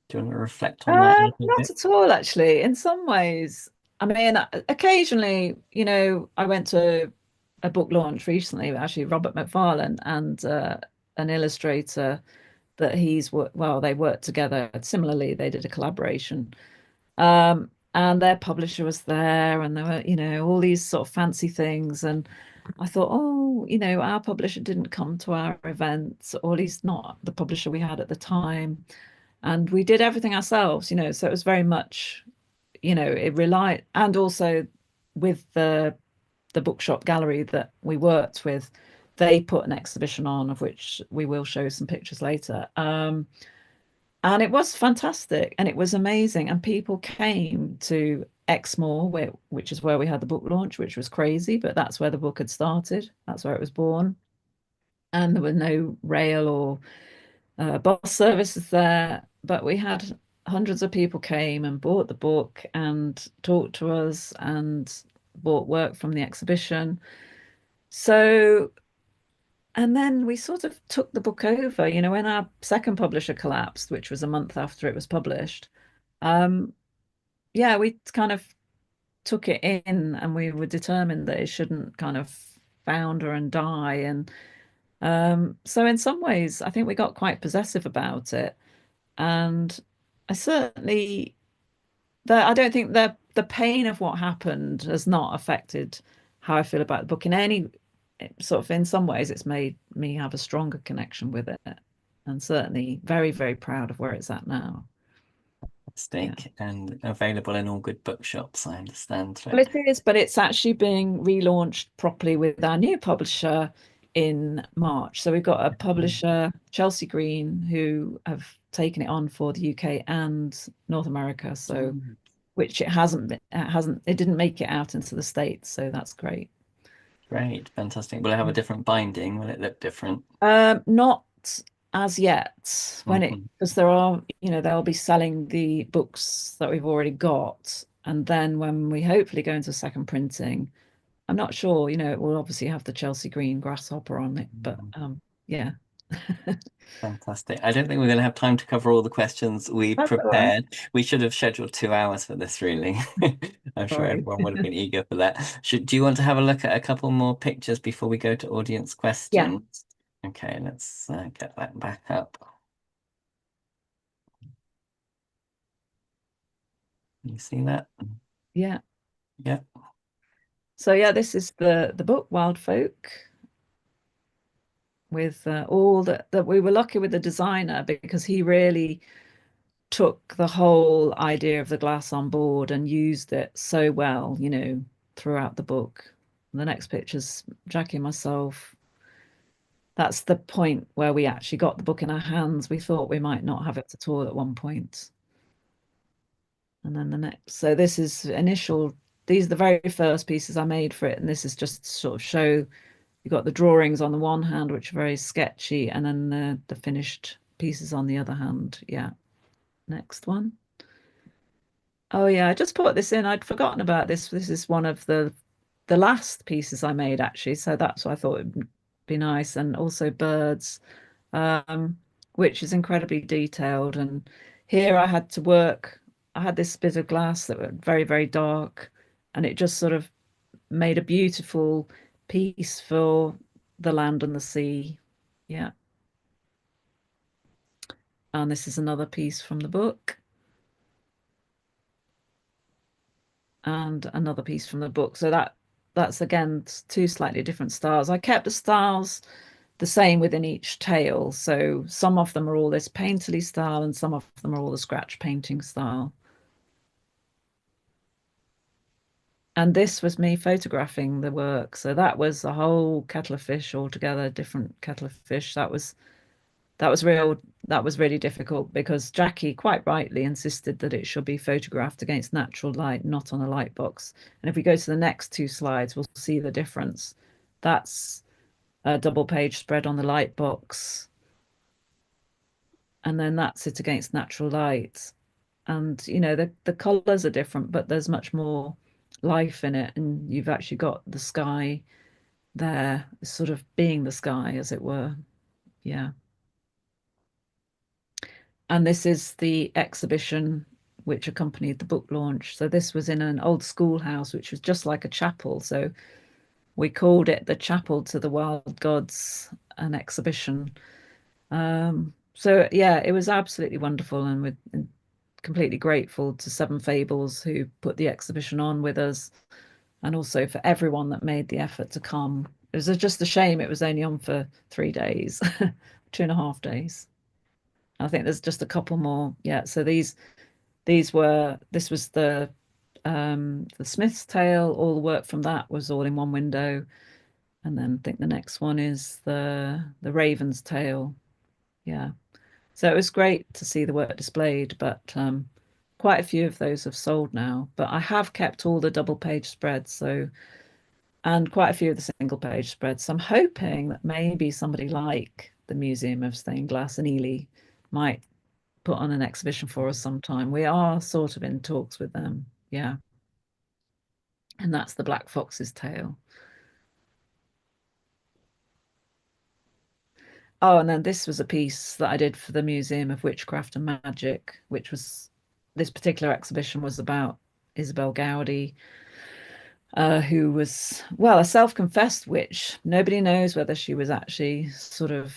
Do you want to reflect on that a little Not bit? at all, actually. In some ways, I mean, occasionally, I went to a book launch recently, actually, Robert McFarlane and an illustrator that well, they worked together. Similarly, they did a collaboration. And their publisher was there, and there were, all these sort of fancy things. And I thought, oh, our publisher didn't come to our event, or at least not the publisher we had at the time. And we did everything ourselves, so it was very much, it relied, and also with the bookshop gallery that we worked with, they put an exhibition on of which we will show some pictures later. And it was fantastic and it was amazing. And people came to Exmoor, which is where we had the book launch, which was crazy, but that's where the book had started. That's where it was born. And there were no rail or bus services there, but we had hundreds of people came and bought the book and talked to us and bought work from the exhibition. So, and then we sort of took the book over, when our second publisher collapsed, which was a month after it was published. Um, yeah, we kind of took it in and we were determined that it shouldn't kind of founder and die. And so in some ways, I think we got quite possessive about it. And I certainly I don't think the pain of what happened has not affected how I feel about the book in any sort of, in some ways it's made me have a stronger connection with it, and certainly very, very proud of where it's at now. Yeah. Fantastic. And available in all good bookshops, I understand. Well, So, it is, but it's actually being relaunched properly with our new publisher in March. So we've got a publisher, Chelsea Green, who have taken it on for the UK and North America. So mm, which it didn't make it out into the States, so that's great. great, fantastic. Will it have a different binding? Will it look different? Not as yet, when it Hmm. because there are, they'll be selling the books that we've already got, and then when we hopefully go into second printing, I'm not sure, it will obviously have the Chelsea Green grasshopper on it, but yeah. Fantastic. I don't think we're going to have time to cover all the questions we That's all right. prepared. We should have scheduled 2 hours for this, really. I'm sure Sorry. everyone would have been eager for that. Do you want to have a look at a couple more pictures before we go to audience Yeah, questions? Okay, let's get that back up. You see that? yeah. Yeah. So yeah, this is the book Wild Folk, with all that we were lucky with the designer because he really took the whole idea of the glass on board and used it so well, throughout the book. The next picture's Jackie and myself. That's the point where we actually got the book in our hands. We thought we might not have it at all at one point. And then the next. So this is initial, these are the very first pieces I made for it. And this is just to sort of show you got the drawings on the one hand, which are very sketchy, and then the finished pieces on the other hand. Yeah. Next one. Oh yeah, I just put this in. I'd forgotten about this. This is one of the last pieces I made actually, so that's why I thought it'd be nice. And also birds, um, which is incredibly detailed. And here I had to work. I had this bit of glass that was very, very dark, and it just sort of made a beautiful piece for the land and the sea. Yeah. And this is another piece from the book. And another piece from the book. So that's again two slightly different styles. I kept the styles the same within each tale. So some of them are all this painterly style and some of them are all the scratch painting style. And this was me photographing the work. So that was a whole kettle of fish altogether, different kettle of fish. That was real that was really difficult because Jackie quite rightly insisted that it should be photographed against natural light, not on a light box. And if we go to the next two slides, we'll see the difference. That's a double page spread on the light box, and then that's it against natural light. And the colors are different, but there's much more life in it, and you've actually got the sky there, sort of being the sky, as it were. Yeah. And this is the exhibition which accompanied the book launch. So this was in an old schoolhouse, which was just like a chapel. So we called it the Chapel to the Wild Gods, an exhibition. So yeah, it was absolutely wonderful, and we're completely grateful to Seven Fables who put the exhibition on with us, and also for everyone that made the effort to come. It was just a shame it was only on for 3 days, 2.5 days. I think there's just a couple more. Yeah, so this was the Smith's Tale. All the work from that was all in one window. And then I think the next one is the Raven's Tale. Yeah. So it was great to see the work displayed, but quite a few of those have sold now. But I have kept all the double page spreads, so, and quite a few of the single page spreads. So I'm hoping that maybe somebody like the Museum of Stained Glass in Ely might put on an exhibition for us sometime. We are sort of in talks with them. Yeah. And that's the Black Fox's Tale. Oh, and then this was a piece that I did for the Museum of Witchcraft and Magic, which was this particular exhibition was about Isabel Gowdy, who was, well, a self-confessed witch. Nobody knows whether she was actually sort of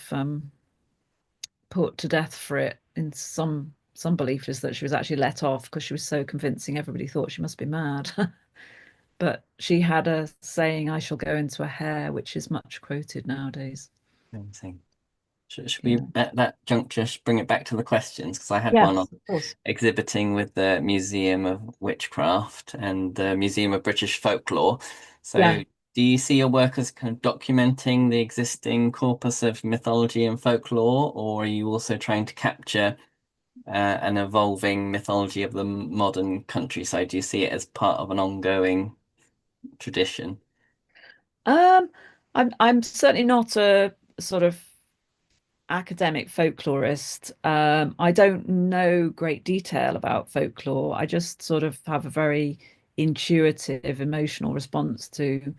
put to death for it. In some belief is that she was actually let off because she was so convincing. Everybody thought she must be mad. But she had a saying, "I shall go into a hare," which is much quoted nowadays. Amazing. Should we Yeah. at that juncture bring it back to the questions? Because I had one on Yes, of course. exhibiting with the Museum of Witchcraft and the Museum of British Folklore. Yeah. So, do you see your work as kind of documenting the existing corpus of mythology and folklore, or are you also trying to capture an evolving mythology of the modern countryside? Do you see it as part of an ongoing tradition? Um, I'm certainly not a sort of academic folklorist. I don't know great detail about folklore. I just sort of have a very intuitive, emotional response to,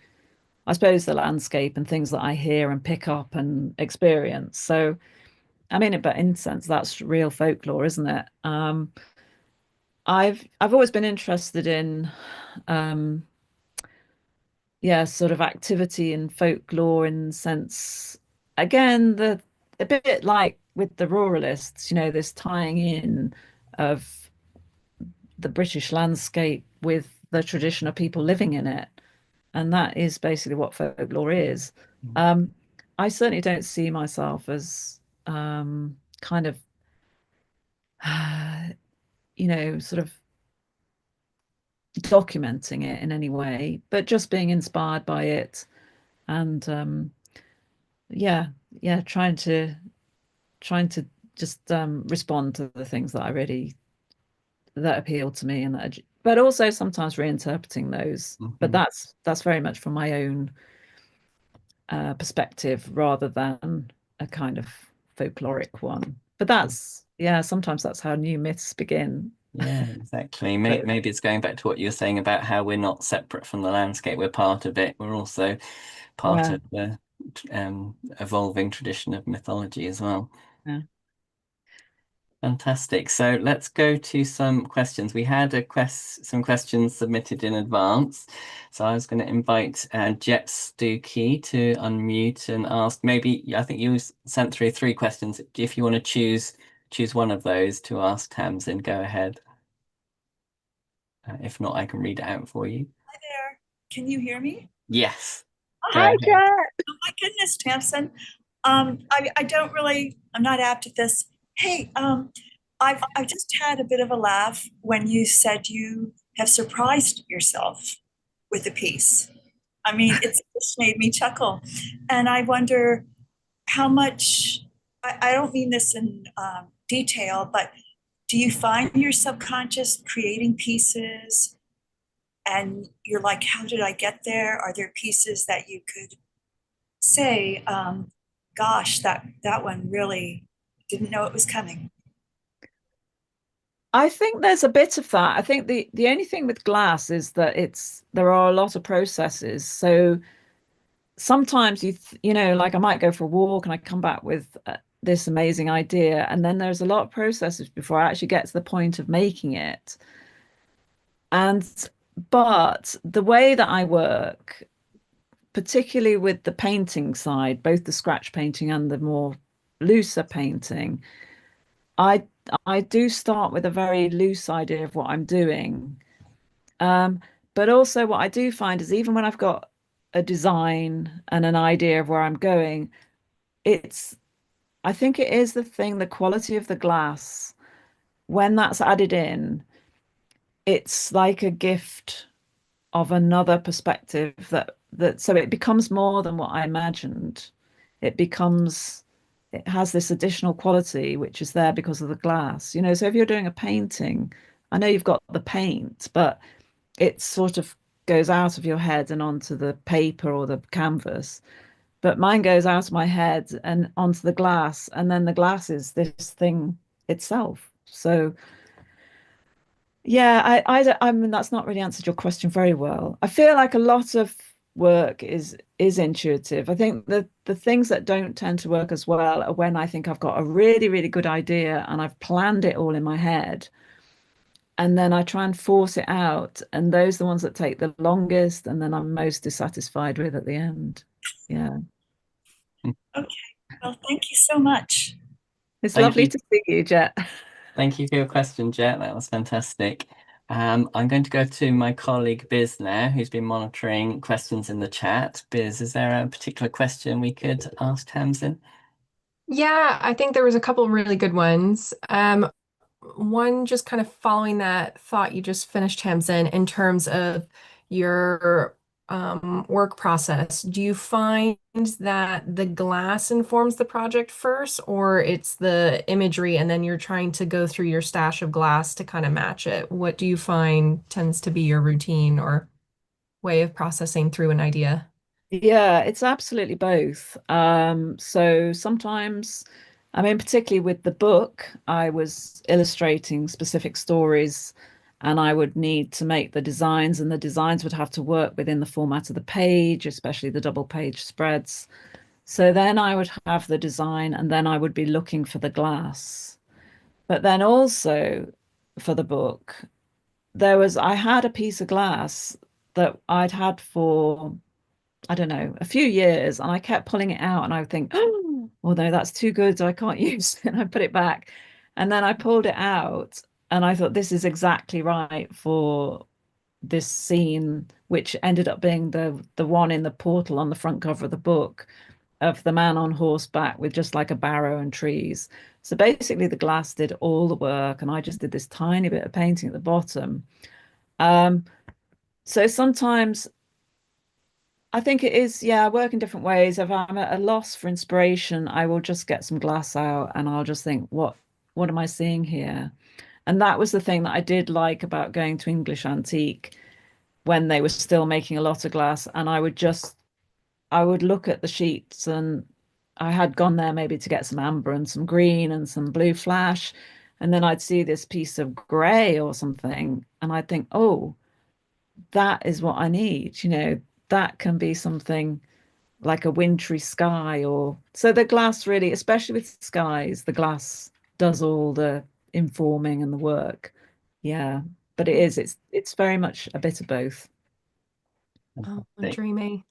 I suppose, the landscape and things that I hear and pick up and experience. So, I mean, but in a sense, that's real folklore, isn't it? I've always been interested in, um, yeah, sort of activity and folklore in the sense, again, the a bit like with the ruralists, this tying in of the British landscape with the tradition of people living in it. And that is basically what folklore is. Um, I certainly don't see myself as kind of, sort of documenting it in any way, but just being inspired by it and yeah, yeah, trying to just respond to the things that I really that appeal to me and but also sometimes reinterpreting those. But Mhm. that's very much from my own perspective rather than a kind of folkloric one. But that's yeah, sometimes that's how new myths begin. Yeah, exactly. So Maybe it's going back to what you were saying about how we're not separate from the landscape. We're part of it. We're also part yeah, of the evolving tradition of mythology as well. yeah. Fantastic. So let's go to some questions. We had some questions submitted in advance. So I was going to invite Jet Stookie to unmute and ask maybe, I think you sent through three questions. If you want to choose one of those to ask Tamsin, go ahead. If not, I can read it out for you. Hi there. Can you hear me? Yes, go Hi, ahead. Jet. Oh my goodness, Tamsin. I don't really, I'm not apt at this. Hey, I just had a bit of a laugh when you said you have surprised yourself with a piece. I mean, it's just made me chuckle. And I wonder how much, I don't mean this in detail, but do you find your subconscious creating pieces and you're like, how did I get there? Are there pieces that you could say, gosh, that one really didn't know it was coming? I think there's a bit of that. I think the only thing with glass is that there are a lot of processes. So sometimes like I might go for a walk and I come back with this amazing idea, and then there's a lot of processes before I actually get to the point of making it. And but the way that I work, particularly with the painting side, both the scratch painting and the more looser painting, I I do start with a very loose idea of what I'm doing. Um, but also what I do find is even when I've got a design and an idea of where I'm going, it's I think it is the thing, the quality of the glass, when that's added in, it's like a gift of another perspective that so it becomes more than what I imagined. It becomes it has this additional quality which is there because of the glass. So if you're doing a painting, I know you've got the paint, but it sort of goes out of your head and onto the paper or the canvas. But mine goes out of my head and onto the glass, and then the glass is this thing itself. So yeah, I mean that's not really answered your question very well. I feel like a lot of work is intuitive. I think the things that don't tend to work as well are when I think I've got a really, really good idea and I've planned it all in my head. and then I try and force it out, and those are the ones that take the longest, and then I'm most dissatisfied with at the end. Yeah. Okay. Well, thank you so much. It's Thank lovely you. to see you, Jet. Thank you for your question, Jet. That was fantastic. I'm going to go to my colleague Biz now, who's been monitoring questions in the chat. Biz, is there a particular question we could ask Tamsin? Yeah, I think there was a couple really good ones. One just kind of following that thought you just finished, Tamsin, in terms of your work process. Do you find that the glass informs the project first, or it's the imagery and then you're trying to go through your stash of glass to kind of match it? What do you find tends to be your routine or way of processing through an idea? Yeah, it's absolutely both. So sometimes, I mean, particularly with the book, I was illustrating specific stories and I would need to make the designs, and the designs would have to work within the format of the page, especially the double page spreads. So then I would have the design and then I would be looking for the glass. But then also for the book, I had a piece of glass that I'd had for, I don't know, a few years, and I kept pulling it out and I would think, oh, well, no, that's too good, so I can't use it. And I put it back. And then I pulled it out and I thought this is exactly right for this scene, which ended up being the one in the portal on the front cover of the book of the man on horseback with just like a barrow and trees. So basically the glass did all the work and I just did this tiny bit of painting at the bottom. Um, so sometimes I think it is, yeah, I work in different ways. If I'm at a loss for inspiration, I will just get some glass out and I'll just think, what am I seeing here? And that was the thing that I did like about going to English Antique when they were still making a lot of glass. And I would look at the sheets, and I had gone there maybe to get some amber and some green and some blue flash. And then I'd see this piece of gray or something. And I'd think, oh, that is what I need. That can be something like a wintry sky. Or so the glass really, especially with skies, the glass does all the informing and the work. Yeah. But it's very much a bit of both. Oh, Fantastic. dreamy.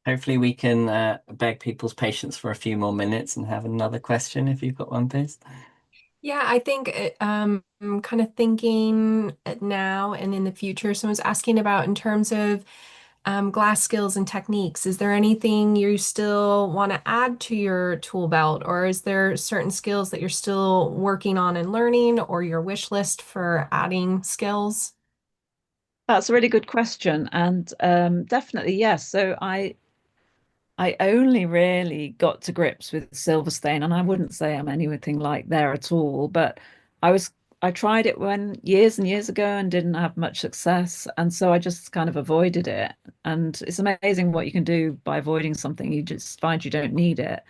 Hopefully we can beg people's patience for a few more minutes and have another question if you've got one, Biz. Yeah, I think I'm kind of thinking now and in the future. Someone's asking about in terms of glass skills and techniques. Is there anything you still want to add to your tool belt, or is there certain skills that you're still working on and learning, or your wish list for adding skills? That's a really good question. And definitely, yes. So I only really got to grips with Silverstein, and I wouldn't say I'm anything like there at all, but I was I tried it when years and years ago and didn't have much success, and so I just kind of avoided it. And it's amazing what you can do by avoiding something. You just find you don't need it.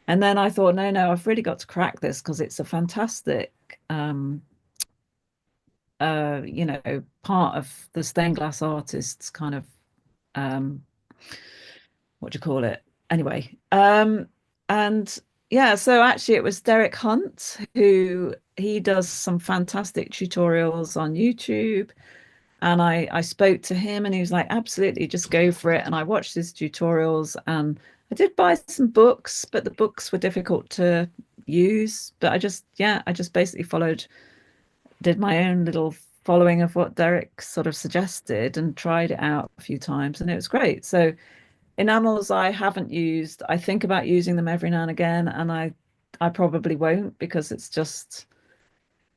And then I thought, no, no, I've really got to crack this because it's a fantastic part of the stained glass artist's kind of um what do you call it? Anyway, and yeah, so actually it was Derek Hunt who he does some fantastic tutorials on YouTube. And I spoke to him and he was like, absolutely, just go for it. And I watched his tutorials and I did buy some books, but the books were difficult to use. But I just basically did my own little following of what Derek sort of suggested and tried it out a few times and it was great. So enamels I haven't used. I think about using them every now and again, and I probably won't because it's just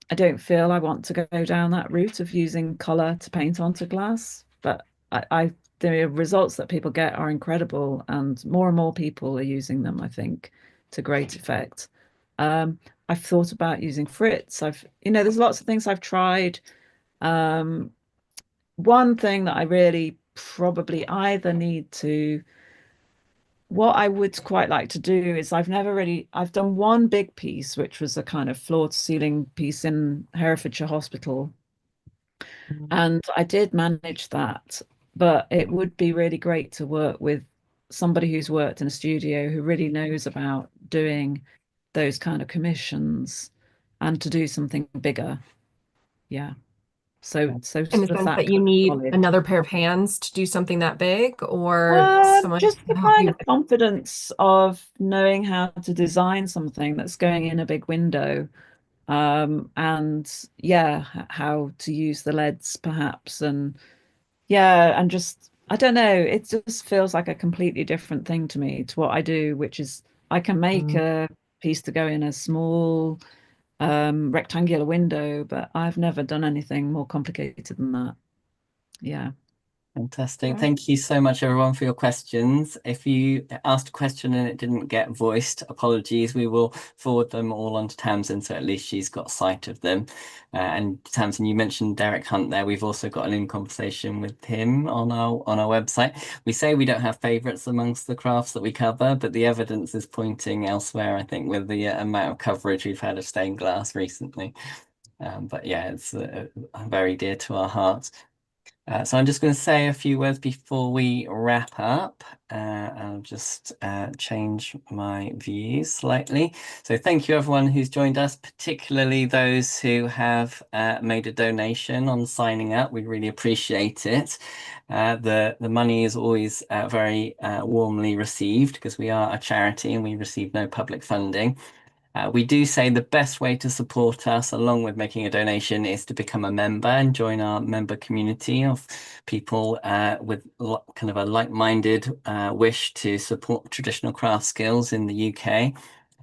I don't feel I want to go down that route of using color to paint onto glass. But the results that people get are incredible, and more people are using them, I think, to great effect. I've thought about using Fritz. There's lots of things I've tried. Um, One thing that I really probably either need to what I would quite like to do is I've done one big piece, which was a kind of floor to ceiling piece in Herefordshire Hospital. And I did manage that, but it would be really great to work with somebody who's worked in a studio who really knows about doing those kind of commissions and to do something bigger. Yeah. So In the sort of sense that that you kind of need knowledge. another pair of hands to do something that big, or someone Just to the help kind you. of confidence of knowing how to design something that's going in a big window. And yeah, how to use the leads perhaps. And yeah, and just, I don't know, it just feels like a completely different thing to me, to what I do, which is I can make Mm. a piece to go in a small rectangular window, but I've never done anything more complicated than that. Yeah. Fantastic. Right. Thank you so much, everyone, for your questions. If you asked a question and it didn't get voiced, apologies. We will forward them all on to Tamsin, so at least she's got sight of them. And Tamsin, you mentioned Derek Hunt there. We've also got an in conversation with him on our website. We say we don't have favourites amongst the crafts that we cover, but the evidence is pointing elsewhere, I think, with the amount of coverage we've had of stained glass recently. But yeah, it's very dear to our hearts. So I'm just going to say a few words before we wrap up. I'll just change my views slightly. So thank you everyone who's joined us, particularly those who have made a donation on signing up. We really appreciate it. The money is always very warmly received because we are a charity and we receive no public funding. We do say the best way to support us, along with making a donation, is to become a member and join our member community of people with kind of a like-minded wish to support traditional craft skills in the UK.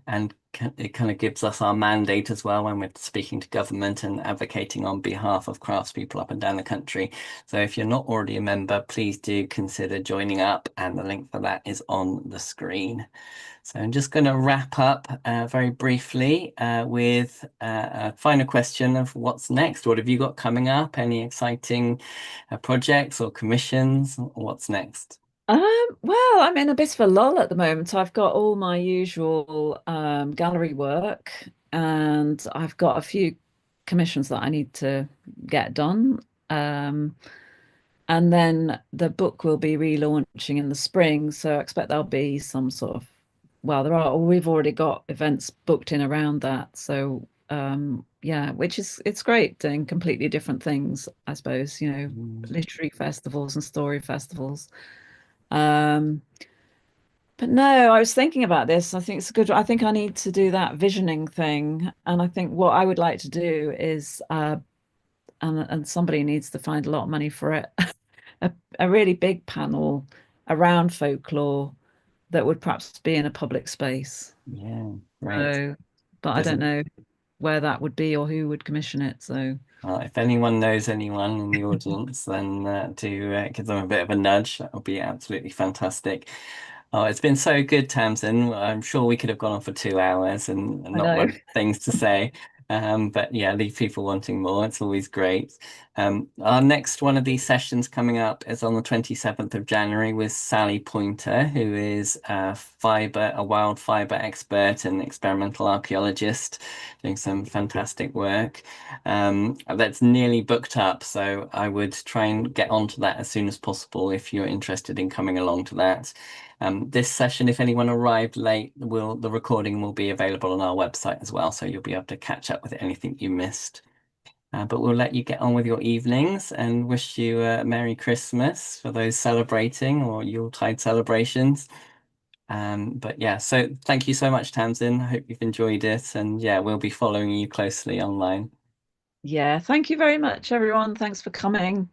And it kind of gives us our mandate as well when we're speaking to government and advocating on behalf of craftspeople up and down the country. So if you're not already a member, please do consider joining up, and the link for that is on the screen. So I'm just going to wrap up very briefly with a final question of what's next. What have you got coming up? Any exciting projects or commissions? What's next? Well, I'm in a bit of a lull at the moment. I've got all my usual gallery work, and I've got a few commissions that I need to get done. And then the book will be relaunching in the spring, so I expect there'll be some sort of, well, we've already got events booked in around that. So yeah, which is, it's great doing completely different things, I suppose, literary festivals and story festivals. Um, but no, I was thinking about this. I think it's good. I think I need to do that visioning thing. And I think what I would like to do is, and somebody needs to find a lot of money for it, a really big panel around folklore that would perhaps be in a public space. Yeah, great. So, but I There's don't a know where that would be or who would commission it. So, Well, if anyone knows anyone in the audience, then do give them a bit of a nudge. That would be absolutely fantastic. Oh, it's been so good, Tamsin. I'm sure we could have gone on for 2 hours and I not know. run things to say. But yeah, leave people wanting more. It's always great. Our next one of these sessions coming up is on the 27th of January with Sally Pointer, who is a wild fiber expert and experimental archaeologist, doing some fantastic work. That's nearly booked up, so I would try and get onto that as soon as possible if you're interested in coming along to that. This session, if anyone arrived late, the recording will be available on our website as well, so you'll be able to catch up with anything you missed. But we'll let you get on with your evenings and wish you a Merry Christmas for those celebrating or Yuletide celebrations. But yeah, so thank you so much, Tamsin. I hope you've enjoyed it, and yeah, we'll be following you closely online. Yeah. Thank you very much, everyone. Thanks for coming.